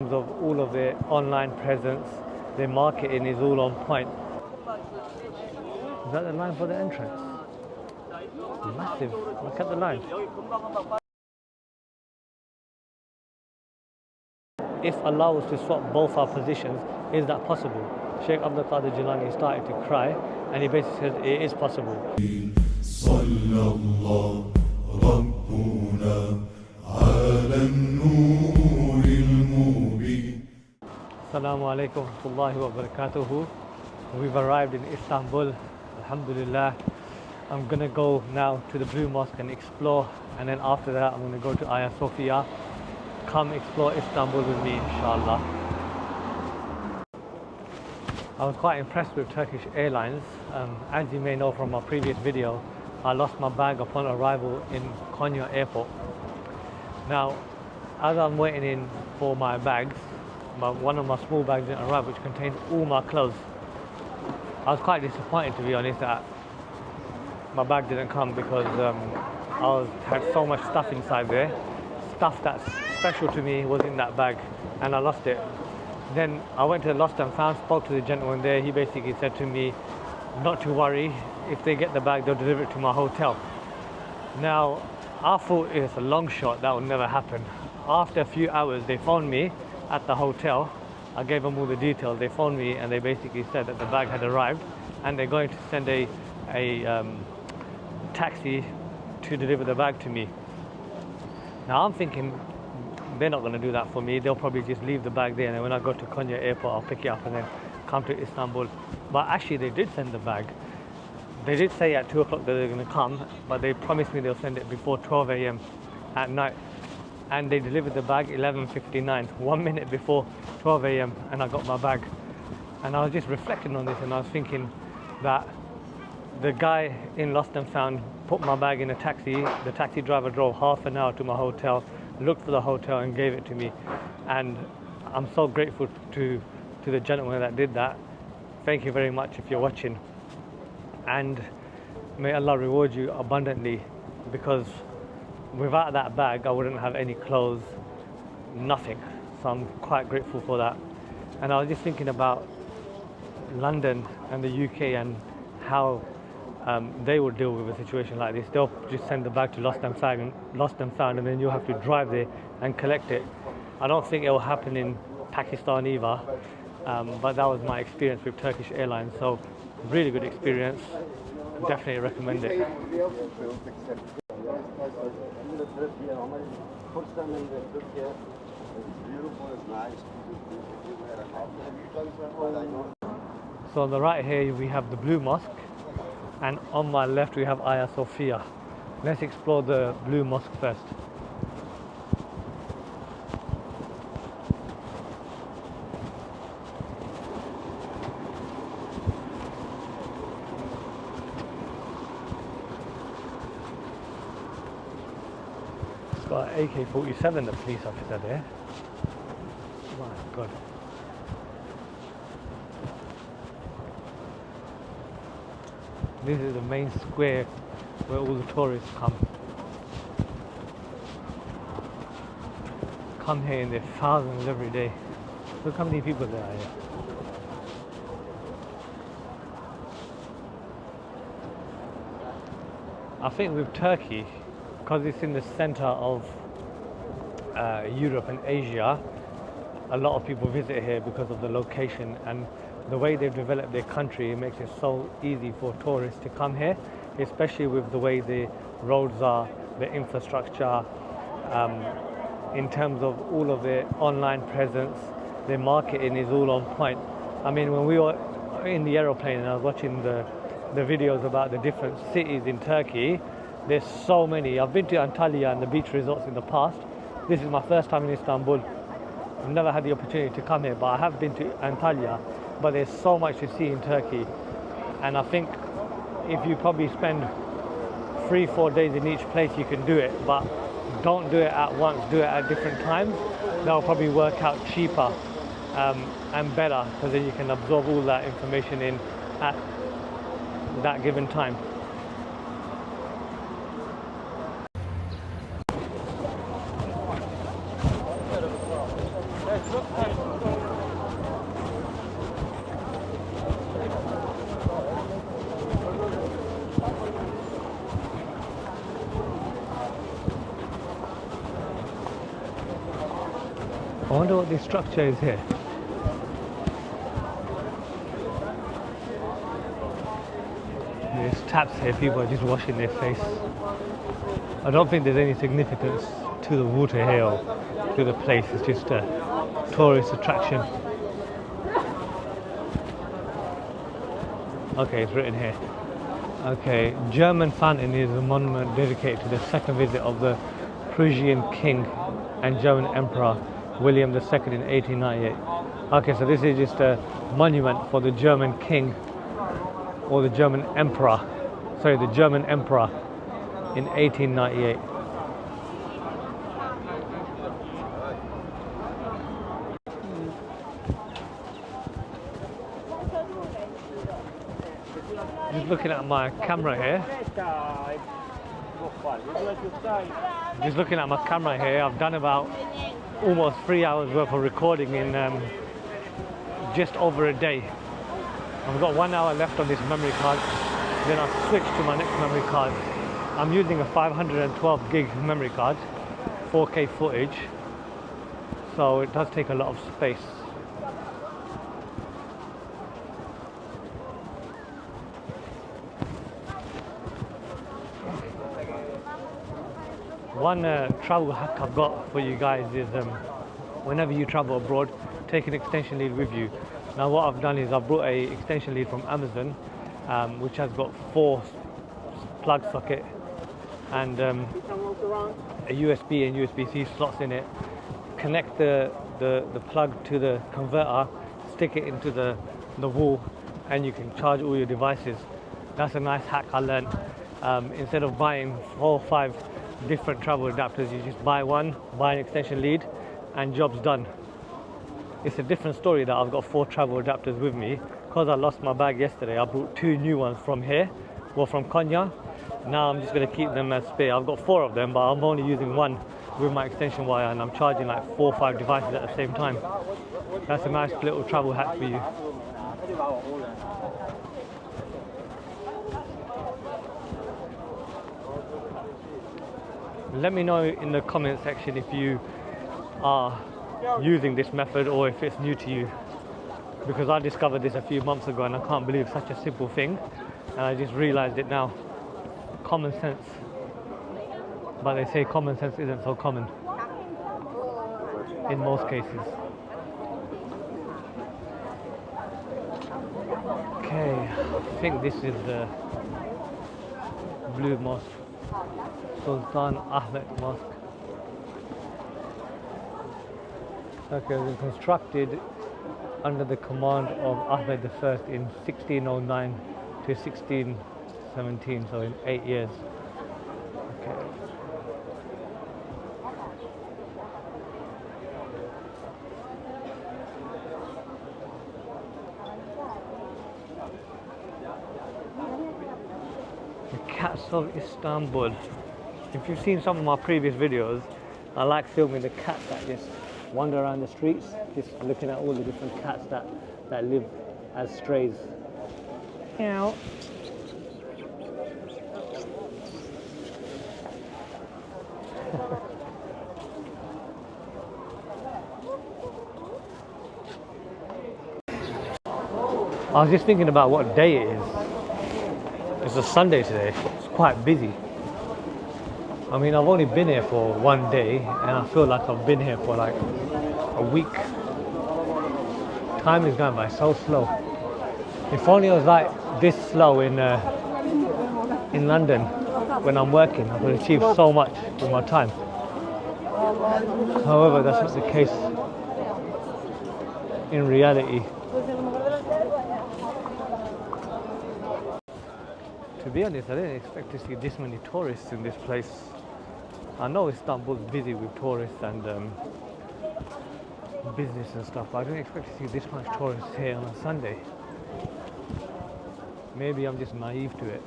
Of all of their online presence, their marketing is all on point. Is that the line for the entrance? Massive. Look at the line. If Allah was to swap both our positions, is that possible? Sheikh Abdul Qadir Jilani started to cry and he basically said it is possible. Assalamu alaikum wa rahmatullahi wa barakatuhu. We've arrived in Istanbul, alhamdulillah. I'm going to go now to the Blue Mosque and explore, and then after that I'm going to go to Hagia Sophia. Come explore Istanbul with me, inshallah. I was quite impressed with Turkish Airlines. As you may know from my previous video, I lost my bag upon arrival in Konya Airport. Now, as I'm waiting in for my bags, one of my small bags didn't arrive, which contained all my clothes. I was quite disappointed, to be honest, that my bag didn't come because I had so much stuff inside there. Stuff that's special to me was in that bag, and I lost it. Then I went to the Lost and Found, spoke to the gentleman there. He basically said to me not to worry, if they get the bag they'll deliver it to my hotel. Now I thought it's a long shot, that would never happen. After a few hours they phoned me at the hotel. I gave them all the details. They phoned me and they basically said that the bag had arrived and they're going to send a taxi to deliver the bag to me. Now I'm thinking they're not going to do that for me. They'll probably just leave the bag there, and then when I go to Konya Airport I'll pick it up and then come to Istanbul. But actually they did send the bag. They did say at 2 o'clock that they're going to come, but they promised me they'll send it before 12 a.m. at night. And they delivered the bag 11:59, 1 minute before 12 a.m. and I got my bag. And I was just reflecting on this and I was thinking that the guy in Lost and Found put my bag in a taxi. The taxi driver drove half an hour to my hotel, looked for the hotel and gave it to me. And I'm so grateful to the gentleman that did that. Thank you very much if you're watching. And may Allah reward you abundantly, because without that bag I wouldn't have any clothes, nothing. So I'm quite grateful for that. And I was just thinking about London and the UK and how they would deal with a situation like this. They'll just send the bag to Lost and Found, and then you'll have to drive there and collect it. I don't think it will happen in Pakistan either, but that was my experience with Turkish Airlines. So really good experience, definitely recommend it. So on the right here we have the Blue Mosque, and on my left we have Hagia Sophia. Let's explore the Blue Mosque first. It's got an AK-47, the police officer there. My God. This is the main square where all the tourists come here in their thousands every day. Look how many people there are here. I think with Turkey, because it's in the center of Europe and Asia, a lot of people visit here because of the location and the way they've developed their country. It makes it so easy for tourists to come here, especially with the way the roads are, the infrastructure, in terms of all of their online presence. Their marketing is all on point. I mean, when we were in the aeroplane and I was watching the videos about the different cities in Turkey, there's so many. I've been to Antalya and the beach resorts in the past. This is my first time in Istanbul. I've never had the opportunity to come here, but I have been to Antalya. But there's so much to see in Turkey, and I think if you probably spend 3-4 days in each place you can do it, but don't do it at once, do it at different times. That'll probably work out cheaper and better, because then you can absorb all that information in at that given time. I wonder what this structure is here. There's taps here, people are just washing their face. I don't think there's any significance to the water here or to the place, it's just a tourist attraction. Okay, it's written here. Okay, German fountain is a monument dedicated to the second visit of the Prussian king and German emperor William II in 1898. Okay, so this is just a monument for the German king or the German emperor, sorry, the German emperor in 1898. Just looking at my camera here. I've done about almost 3 hours worth of recording in just over a day. I've got 1 hour left on this memory card, then I'll switch to my next memory card. I'm using a 512 gig memory card, 4K footage, so it does take a lot of space. One travel hack I've got for you guys is whenever you travel abroad, take an extension lead with you. Now what I've done is I've brought a extension lead from Amazon, which has got 4 plug socket and a USB and USB-C slots in it. Connect the plug to the converter, stick it into the wall, and you can charge all your devices. That's a nice hack I learned. Instead of buying 4 or 5 different travel adapters, you just buy one, buy an extension lead, and job's done. It's a different story that I've got 4 travel adapters with me. Because I lost my bag yesterday, I brought 2 new ones from here, well, from Konya. Now I'm just going to keep them as spare. I've got 4 of them, but I'm only using one with my extension wire, and I'm charging like 4 or 5 devices at the same time. That's a nice little travel hack for you. Let me know in the comment section if you are using this method or if it's new to you, because I discovered this a few months ago and I can't believe such a simple thing, and I just realized it now. Common sense, but they say common sense isn't so common in most cases. Okay, I think this is the Blue Mosque, Sultan Ahmed Mosque. Okay, it was constructed under the command of Ahmed I in 1609 to 1617, so in 8 years. Okay. The cats of Istanbul. If you've seen some of my previous videos, I like filming the cats that just wander around the streets, just looking at all the different cats that live as strays. Meow. I was just thinking about what day it is. It's a Sunday today. It's quite busy. I mean, I've only been here for 1 day and I feel like I've been here for like a week. Time is going by so slow. If only it was like this slow in London when I'm working, I could achieve so much with my time. However, that's not the case in reality. To be honest, I didn't expect to see this many tourists in this place. I know Istanbul's busy with tourists and business and stuff, but I didn't expect to see this much tourists here on a Sunday. Maybe I'm just naive to it.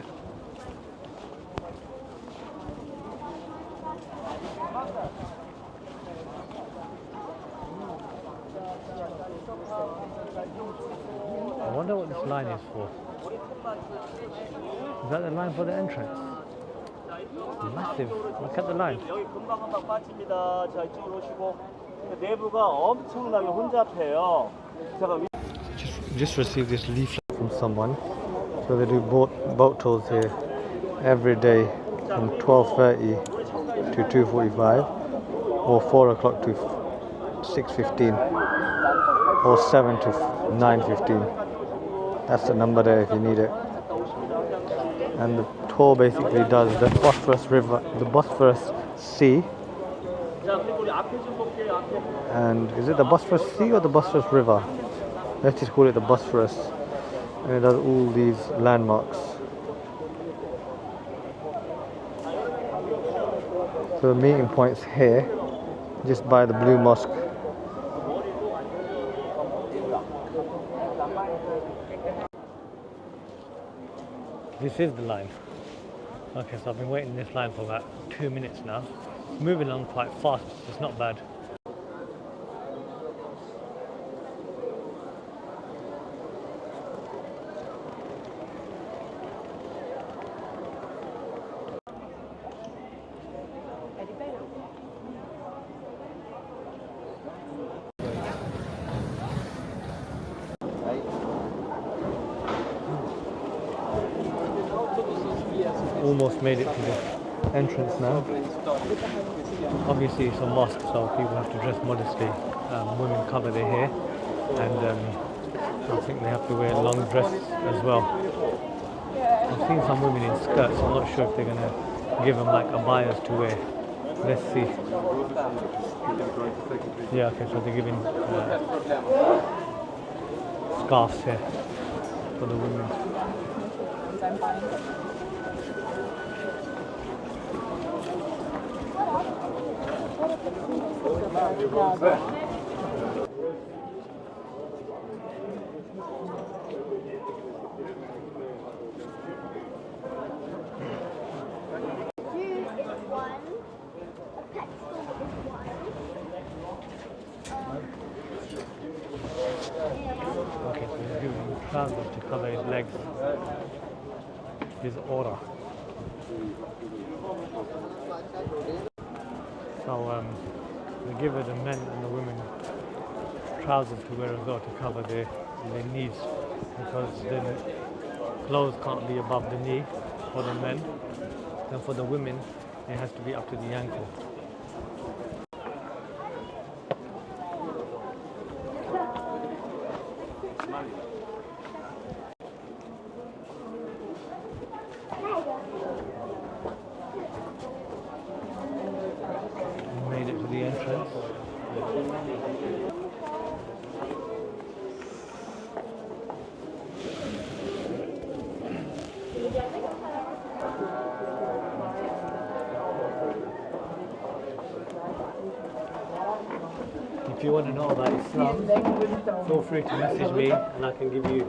I wonder what this line is for. Is that the line for the entrance? Massive. Look at the line. 여기 금방금방 빠집니다. 자, 이쪽으로 오시고 내부가 엄청나게 혼잡해요. Just received this leaflet from someone. So they do boat tours here every day from 12:30 to 2:45, or 4 o'clock to 6:15, or 7 to 9:15. That's the number there if you need it. And the tour basically does the Bosphorus River, the Bosphorus Sea. And is it the Bosphorus Sea or the Bosphorus River? Let's just call it the Bosphorus. And it does all these landmarks. So the meeting point's here, just by the Blue Mosque. This is the line. Okay, so I've been waiting in this line for about 2 minutes now. Moving along quite fast, it's not bad. Almost made it to the entrance now. Obviously it's a mosque, so people have to dress modestly. Women cover their hair, and I think they have to wear long dresses as well. I've seen some women in skirts. I'm not sure if they're going to give them like abayas to wear. Let's see. Yeah, okay, so they're giving scarves here for the women. Okay, so he's giving trousers to cover his legs, his aura. So they give the men and the women trousers to wear as well to cover their knees, because the clothes can't be above the knee for the men, and for the women it has to be up to the ankle. Made it to the entrance. If you want to know about Islam, feel free to message me and I can give you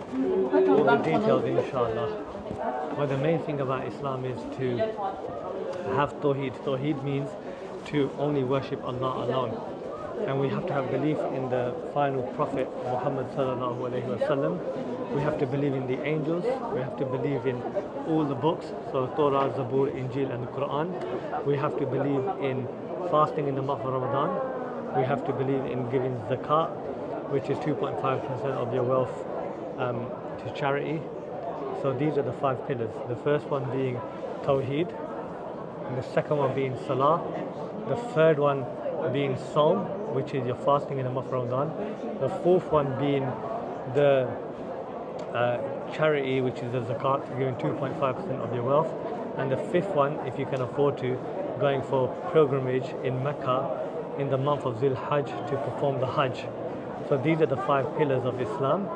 all the details, inshallah. But the main thing about Islam is to have Tawheed. Tawheed means to only worship Allah alone. And we have to have belief in the final Prophet Muhammad sallallahu alaihi wasallam. We have to believe in the angels. We have to believe in all the books, so Torah, Zabur, Injil and the Quran. We have to believe in fasting in the month of Ramadan. We have to believe in giving zakat, which is 2.5% of your wealth to charity. So these are the 5 pillars. The first one being Tawheed, and the second one being Salah, the third one being Saum, which is your fasting in the month of Ramadan, the fourth one being the charity, which is the zakat, giving 2.5% of your wealth, and the fifth one, if you can afford to, going for pilgrimage in Mecca in the month of Zil Hajj to perform the Hajj. So these are the 5 pillars of Islam.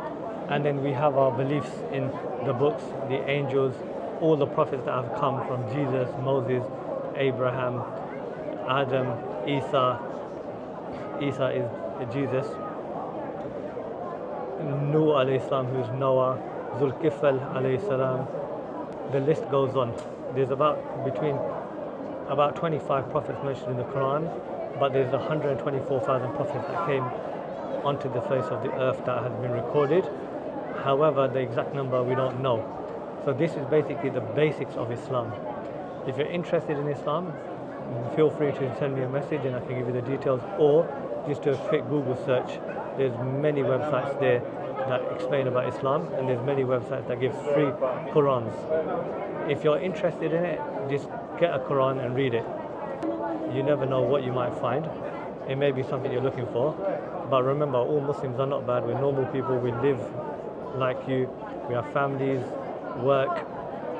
And then we have our beliefs in the books, the angels, all the prophets that have come from Jesus, Moses, Abraham, Adam, Isa is Jesus, Nuh alayhi salam, who's Noah, Zulkifl alayhi salam. The list goes on. There's between 25 prophets mentioned in the Quran, but there's 124,000 prophets that came onto the face of the earth that has been recorded. However, the exact number we don't know. So this is basically the basics of Islam. If you're interested in Islam, feel free to send me a message and I can give you the details, or just do a quick Google search. There's many websites there that explain about Islam, and there's many websites that give free Qurans. If you're interested in it, just get a Quran and read it. You never know what you might find. It may be something you're looking for, but remember, all Muslims are not bad. We're normal people. We live like you. We have families, work.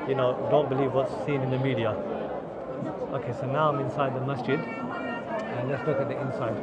You know, don't believe what's seen in the media. Okay, so now I'm inside the masjid, and let's look at the inside.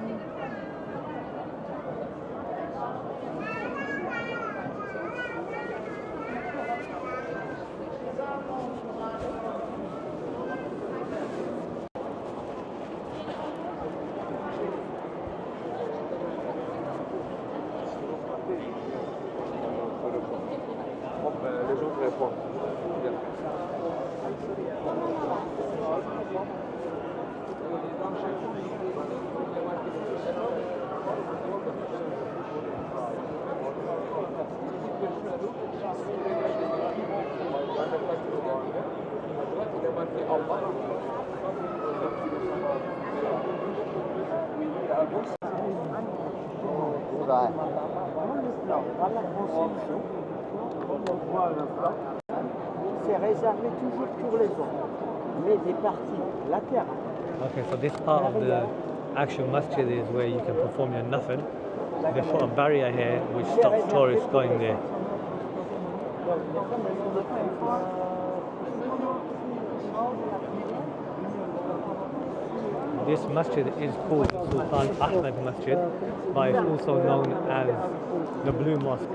C'est réservé toujours pour les hommes, mais des parties latérales. Okay, so this part of the actual masjid is where you can perform your nafil. They put a barrier here which stops tourists going there. This masjid is called Sultan Ahmed Masjid, but it's also known as the Blue Mosque.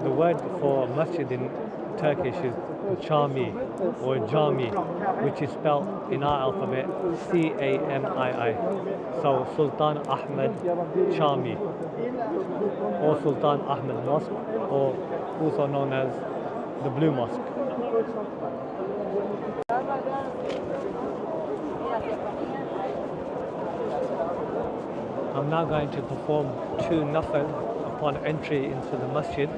The word for masjid in Turkish is Cami or Jami, which is spelled in our alphabet Camii. So Sultan Ahmed Cami or Sultan Ahmed Mosque, or also known as the Blue Mosque. I'm now going to perform 2 nafil upon entry into the masjid.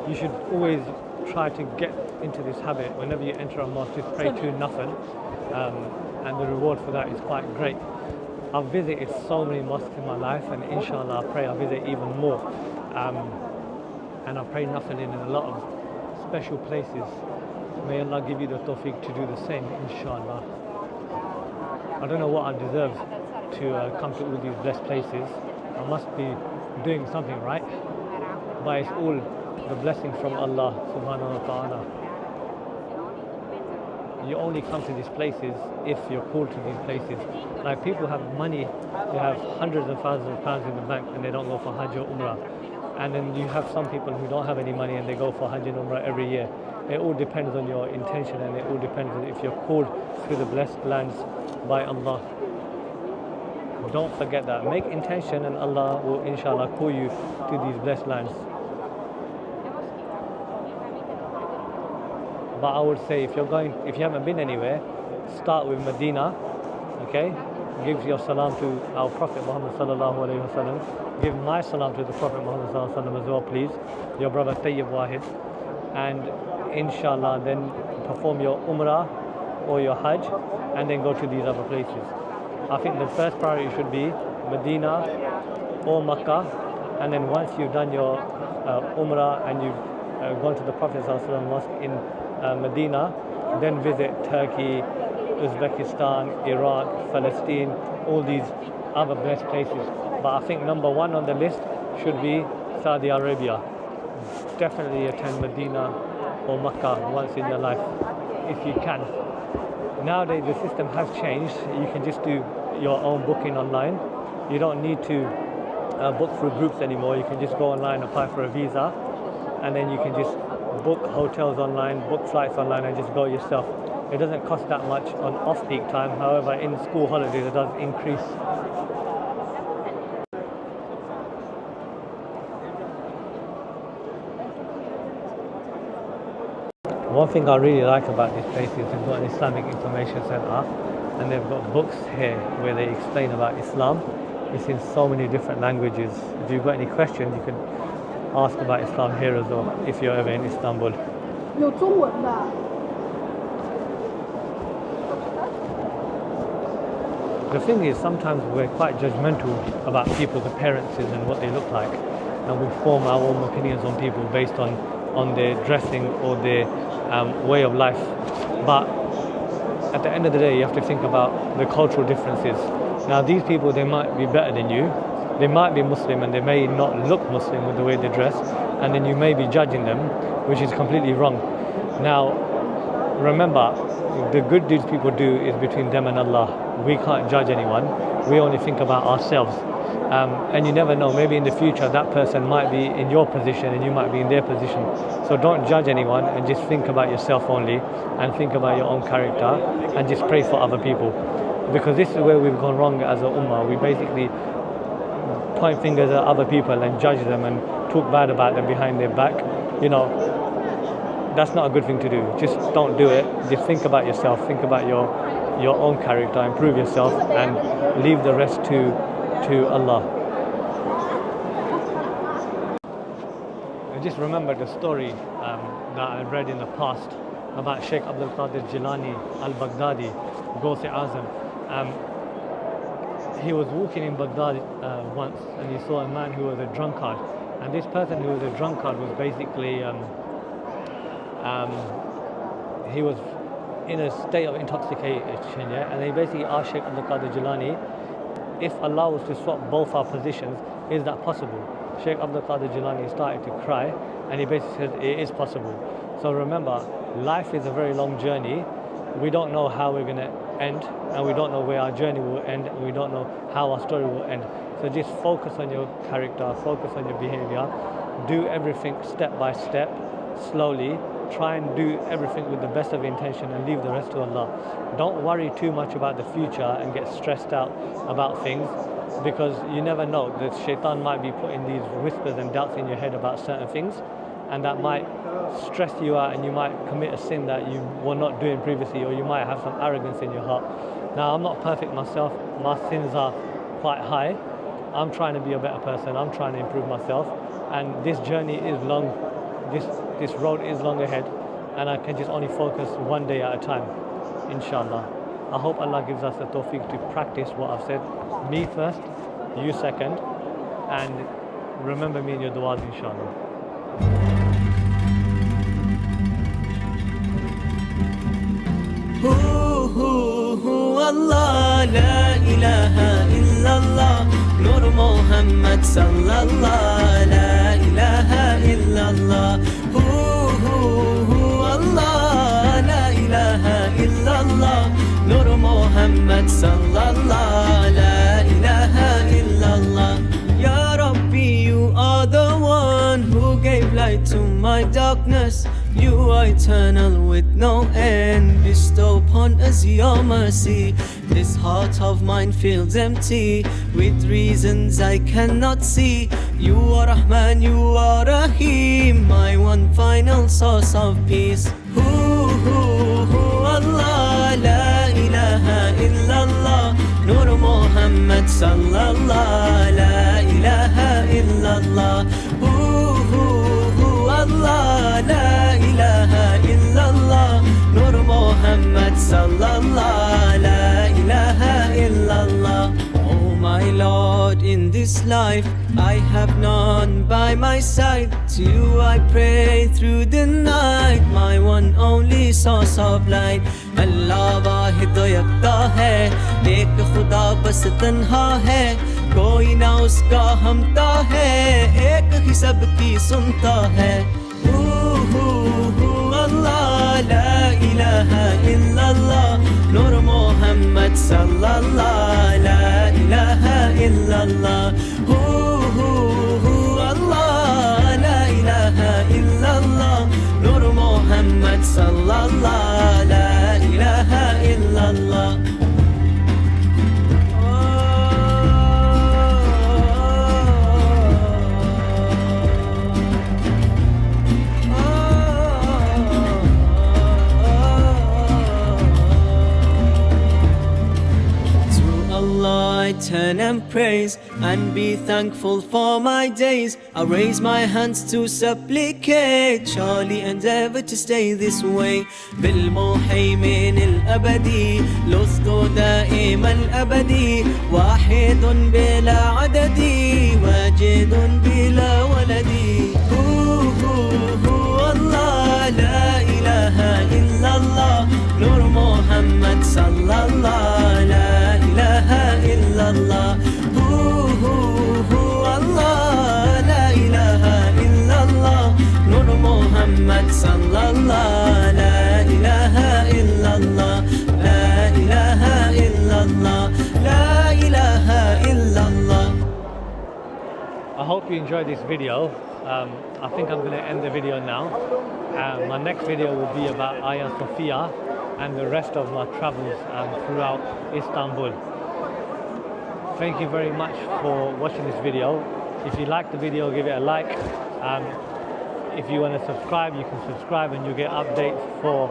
You should always try to get into this habit. Whenever you enter a mosque, just pray 2 nafil, and the reward for that is quite great. I've visited so many mosques in my life, and inshallah I pray I'll visit even more. And I pray nafil in a lot of special places. May Allah give you the tawfiq to do the same, inshallah. I don't know what I deserve to come to all these blessed places. I must be doing something right, but it's all the blessings from Allah subhanahu wa ta'ala. You only come to these places if you're called to these places. Like, people have money, they have hundreds of thousands of pounds in the bank and they don't go for Hajj or Umrah. And then you have some people who don't have any money and they go for Hajj and Umrah every year. It all depends on your intention, and it all depends on if you're called to the blessed lands by Allah. Don't forget that. Make intention and Allah will inshallah call you to these blessed lands. But I would say, if you haven't been anywhere, start with Medina, okay? Give your salam to our Prophet Muhammad sallallahu alaihi wasallam. Give my salam to the Prophet Muhammad sallallahu alaihi wasallam as well, please. Your brother Tayyab Wahid. And inshallah then perform your Umrah or your Hajj, and then go to these other places. I think the first priority should be Medina or Makkah, and then once you've done your Umrah and you've gone to the Prophet sallallahu alaihi wasallam mosque in Medina, then visit Turkey, Uzbekistan, Iraq, Palestine, all these other blessed places. But I think number 1 on the list should be Saudi Arabia. Definitely attend Medina or Makkah once in your life, if you can. Nowadays the system has changed. You can just do your own booking online. You don't need to book through groups anymore. You can just go online, apply for a visa, and then you can just book hotels online, book flights online, and just go yourself. It doesn't cost that much on off-peak time. However, in school holidays it does increase. One thing I really like about this place is they've got an Islamic Information Center, and they've got books here where they explain about Islam. It's in so many different languages. If you've got any questions, you can ask about Islam here as well if you're ever in Istanbul. 有中文的。 The thing is, sometimes we're quite judgmental about people's appearances and what they look like, and we form our own opinions on people based on their dressing or their way of life. But at the end of the day, you have to think about the cultural differences. Now, these people, they might be better than you. They might be Muslim and they may not look Muslim with the way they dress, and then you may be judging them, which is completely wrong. Now, remember, the good deeds people do is between them and Allah. We can't judge anyone. We only think about ourselves. And you never know, maybe in the future that person might be in your position and you might be in their position. So don't judge anyone and just think about yourself only and think about your own character and just pray for other people. Because this is where we've gone wrong as a ummah. We basically point fingers at other people and judge them and talk bad about them behind their back. You know, that's not a good thing to do. Just don't do it. Just think about yourself, think about your own character, improve yourself and leave the rest to Allah. I just remembered a story that I read in the past about Sheikh Abdul Qadir Jilani al-Baghdadi, Ghaus-e Azam. He was walking in Baghdad once and he saw a man who was a drunkard, and this person who was a drunkard was basically he was in a state of intoxication, yeah? And they basically asked Sheikh Abdul Qadir Jilani, if Allah was to swap both our positions, is that possible? Sheikh Abdul Qadir Jilani started to cry and he basically said it is possible. So remember, life is a very long journey. We don't know how we're going to end, and we don't know where our journey will end, and we don't know how our story will end. So just focus on your character, focus on your behavior, do everything step by step, slowly. Try and do everything with the best of intention and leave the rest to Allah. Don't worry too much about the future and get stressed out about things, because you never know. The shaitan might be putting these whispers and doubts in your head about certain things, and that might stress you out and you might commit a sin that you were not doing previously, or you might have some arrogance in your heart. Now, I'm not perfect myself. My sins are quite high. I'm trying to be a better person. I'm trying to improve myself, and this journey is long. This road is long ahead, and I can just only focus one day at a time, inshallah. I hope Allah gives us the tawfiq to practice what I've said. Me first, you second, and remember me in your du'as, inshallah. Allah, la ilaha illallah, Nur Muhammad sallallahu, la ilaha illallah. Allah, la ilaha illallah, Nur Muhammad sallallahu, la ilaha illallah. Ya Rabbi, you are the one who gave light to my darkness. You are eternal with no end. Bestow upon us your mercy. This heart of mine feels empty with reasons I cannot see. You are Rahman, you are Rahim, my one final source of peace. Allah, la ilaha illallah, Nur Muhammad sallallahu, la ilaha illallah. Allah, la ilaha illallah, Nur Muhammad sallallahu, la ilaha illallah. Oh my Lord, in this life I have none by my side. To you I pray through the night, my one only source of light. Allah Wahid yakta hai, ek Khuda bas tanha hai, koi na uska hamta hai, ek hi sabki sunta hai. Allah, la ilaha illallah, Nur Muhammad sallallahu, la ilaha illallah. Allah, la ilaha illallah, Nur Muhammad sallallahu, la ilaha illallah. I turn and and praise and be thankful for my days. I raise my hands to supplicate, surely endeavor to stay this way. بالمهيمن الأبدي لست دائم الأبدي واحد بلا عدد واجد بلا ولدي. هو الله لا إله إلا الله نور محمد صلى الله لا إله إلا الله. هو الله لا إله إلا الله نور محمد صلى الله لا إله إلا الله لا إله إلا الله لا إله إلا الله. I hope you enjoyed this video. I think I'm going to end the video now. My next video will be about Hagia Sophia and the rest of my travels throughout Istanbul. Thank you very much for watching this video. If you like the video, give it a like. If you want to subscribe, you can subscribe and you get updates for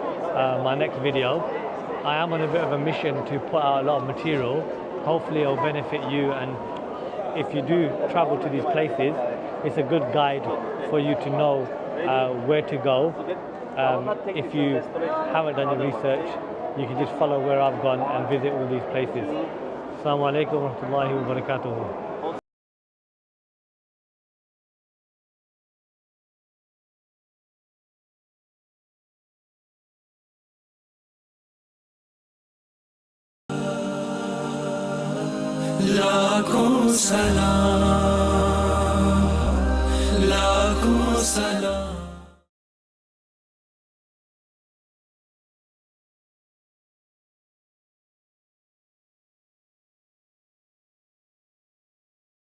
my next video. I am on a bit of a mission to put out a lot of material. Hopefully it will benefit you, and if you do travel to these places, it's a good guide for you to know where to go. If you haven't done your research, you can just follow where I've gone and visit all these places. Assalamu alaikum wa rahmatullahi wa barakatuhu. लाखों सलाम लाखों सलाम